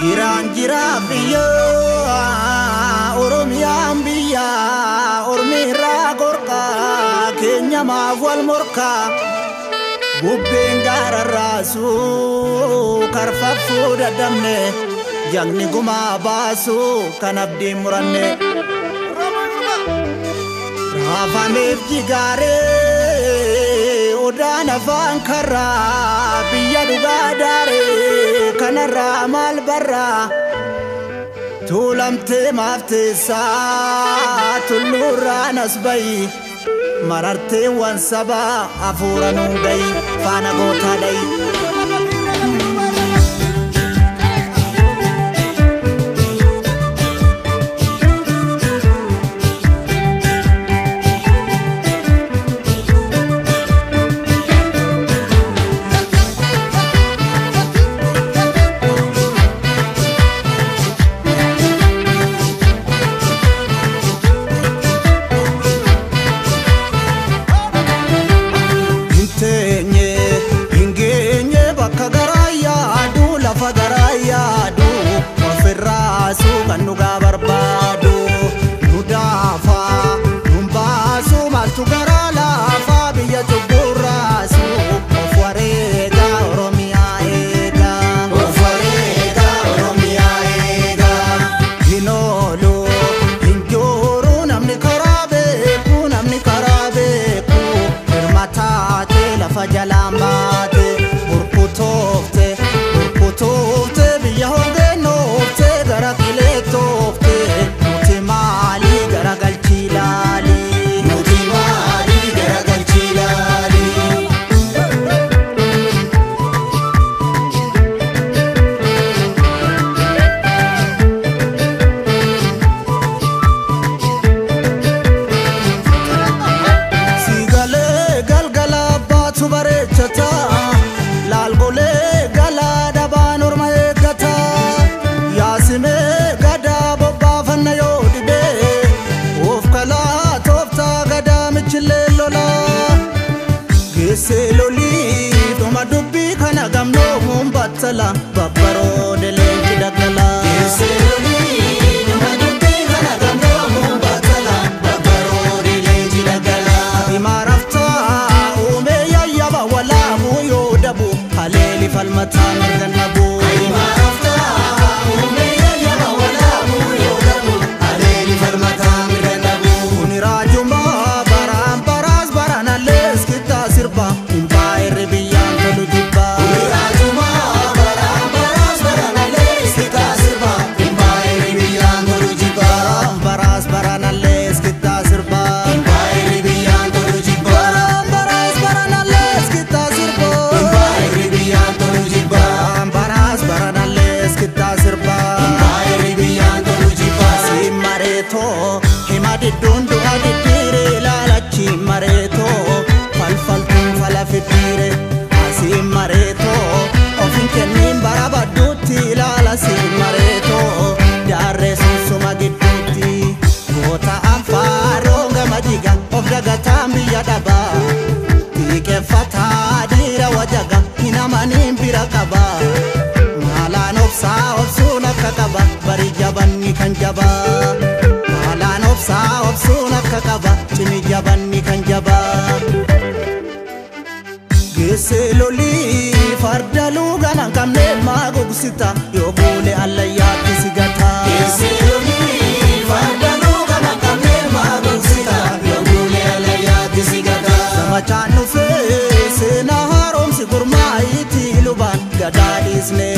Jiran biya Oromiyaa biya Ormiirraa gorqa Keenya maaf wal morka Bubbeen gaararraasu karfaffuu dadhabne Jagni gumaa baasu kan abdiin muranne Raafameef jigaaree Odaan afaan karraa biyya dhugaa daaree kanarraa maal barraa Tuulamtee maafteessaa tulluurraan as bayi marartee waan sabaa hafuura nuu gayi faana gootaa dhayi kan nugaa barbaadu nu daafaa nun baasu maaltu garaa laafaa biyya cubburraasu of wareega Oromiyaa eega of wareega Oromiyaa eega hin oolu hin jooru namni karaa beeku hirmataate lafa jalaan baate burkutoofte biyya hogeennoofte gara qileettoofte nuti maali gara galchii laali nuti maali gara galchii laali Siigalee galgala baatu bareechata laalgolee galaa dhabaan orma eeggata Yaasimee gadaa bobbaafanna yoo dhibee of kalaa tooftaa gadaa michillee lolaa geessee lolii dhuma dubbii kana gamnoomuun battala babbaroode leenji daggala geessee lolii dhuma dubbii kana gamnoomuun battala babbaroode leenji daggala himaa raftaa uumee yayyaba walaabuu yoo dhabu haleeli falmataa mirgannabu himaa raftaa uumee yayyaba walaabuu yoo dhabu haleeli falmataa mirgannabu kuni raajumaa baraan baraas baranallee iskittaa sirba humbaa irri biyyaan tolu jibba kuni raajumaa baraan baraas baranallee iskittaa sirba humbaa irri biyyaan tolu jibba baraan baraas baranallee iskittaa sirba humbaa irri biyyaan tolu jibba baraan baraas baranallee iskittaa sirba humbaa irri biyyaan tolu jibba baraan baraas baranallee iskittaa sirba humbaa irri biyyaan tolu jibba si mareetoo hima didduun du'a diddiire ilaalachi mareetoo falfaltuun fala fiddiire asi mareetoo ofin kenniin bara badduutti ilaala si mareetoo daarree sunsuma gidduutti goota anfaaroo gama diga of dagataan biyya dhabaa xiiqeffataa dhiira wajaga hin amaniin bira qaba maalaan obsaa obsuun akka qaba bari jabanni kan jabaa maalaan obsaa obsuun akka qaba cimi jabanni kan jabaa geessee lolii farda luugana qabne maa gogsita yoo buule allayyaatti si gata geessee lolii farda luugana qabne maa gogsita yoo buule allayyaatti si gata zamachaan dhufee seenaa haaromsi gurmaa'itti lubaan gadaa dhiisnee